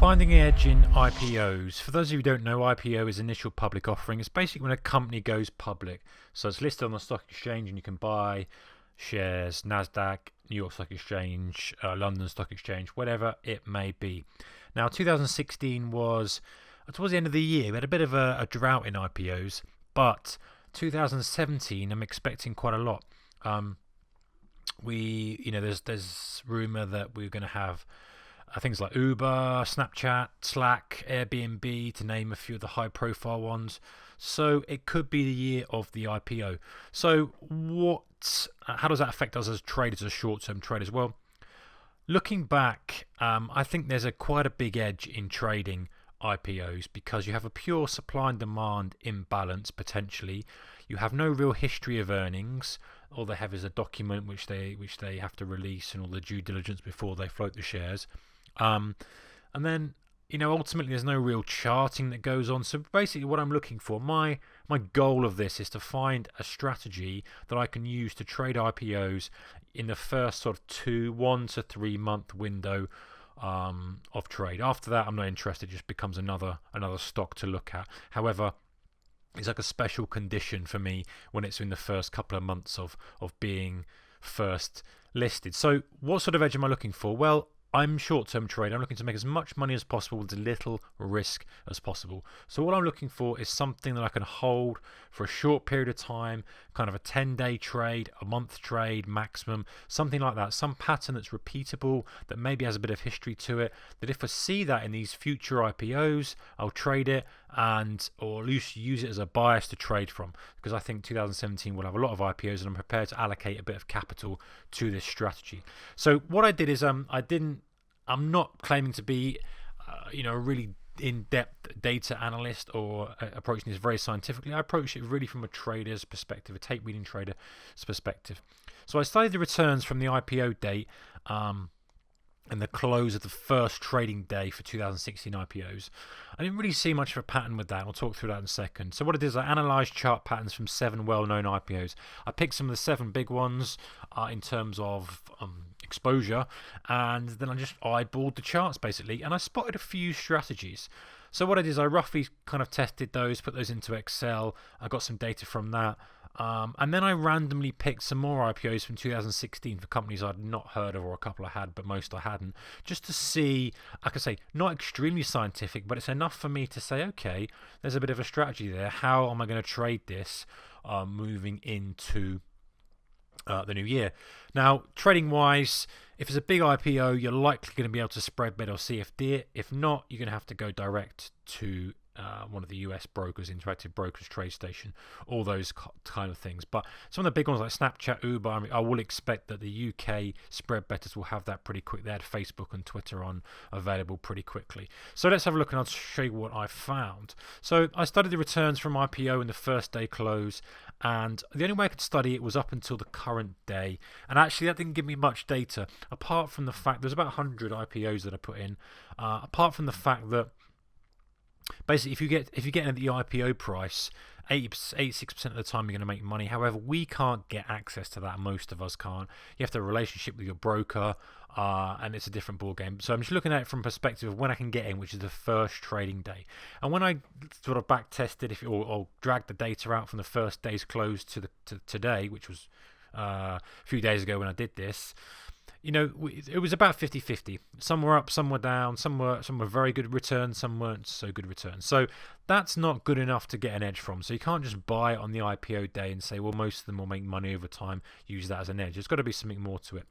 Finding an edge in IPOs. For those of you who don't know, IPO is initial public offering. It's basically when a company goes public. So it's listed on the stock exchange and you can buy shares, NASDAQ, New York Stock Exchange, London Stock Exchange, whatever it may be. Now 2016 was towards the end of the year. We had a bit of a drought in IPOs, but 2017 I'm expecting quite a lot. There's rumor that we're going to have things like Uber, Snapchat, Slack, AIRBNB, to name a few of the high-profile ones. So it could be the year of the IPO. So how does that affect us as traders, as short-term traders? Well, looking back, I think there's quite a big edge in trading IPOs because you have a pure supply and demand imbalance potentially. You have no real history of earnings. All they have is a document which they have to release and all the due diligence before they float the shares. And then, ultimately there's no real charting that goes on. So basically what I'm looking for, my goal of this is to find a strategy that I can use to trade IPOs in the first sort of 1 to 3 month window of trade. After that, I'm not interested. It just becomes another stock to look at. However, it's like a special condition for me when it's in the first couple of months of being first listed. So what sort of edge am I looking for? Well, I'm short-term trader. I'm looking to make as much money as possible with as little risk as possible. So what I'm looking for is something that I can hold for a short period of time, kind of a 10-day trade, a month trade maximum, something like that. Some pattern that's repeatable, that maybe has a bit of history to it, that if I see that in these future IPOs, I'll trade it or at least use it as a bias to trade from, because I think 2017 will have a lot of IPOs and I'm prepared to allocate a bit of capital to this strategy. So what I did is I'm not claiming to be a really in-depth data analyst or approaching this very scientifically. I approach it really from a trader's perspective, a tape reading trader's perspective. So I studied the returns from the IPO date and the close of the first trading day for 2016 IPOs. I didn't really see much of a pattern with that. I'll talk through that in a second. So what I did is I analysed chart patterns from 7 well-known IPOs. I picked some of the 7 big ones in terms of exposure, and then I just eyeballed the charts basically, and I spotted a few strategies. So what I did is I roughly kind of tested those, put those into Excel. I got some data from that. And then I randomly picked some more IPOs from 2016 for companies I'd not heard of, or a couple I had, but most I hadn't, just to see, like I say, not extremely scientific, but it's enough for me to say, okay, there's a bit of a strategy there. How am I going to trade this moving into the new year? Now, trading wise, if it's a big IPO, you're likely going to be able to spread bet or CFD it. If not, you're going to have to go direct to one of the US brokers, Interactive Brokers, TradeStation, all those kind of things. But some of the big ones like Snapchat, Uber, I will expect that the UK spread bettors will have that pretty quick. They had Facebook and Twitter on available pretty quickly. So let's have a look and I'll show you what I found. So I studied the returns from IPO in the first day close, and the only way I could study it was up until the current day. And actually that didn't give me much data, apart from the fact there's about 100 IPOs that I put in, apart from the fact that basically, if you get at the IPO price, 86% of the time you're going to make money. However, we can't get access to that. Most of us can't. You have to have a relationship with your broker, and it's a different ball game. So I'm just looking at it from perspective of when I can get in, which is the first trading day. And when I sort of back tested, or dragged the data out from the first day's close to today, which was a few days ago when I did this, it was about 50-50. Some were up, some were down, some were very good returns, some weren't so good returns. So that's not good enough to get an edge from. So you can't just buy it on the IPO day and say, well, most of them will make money over time, use that as an edge. There's got to be something more to it.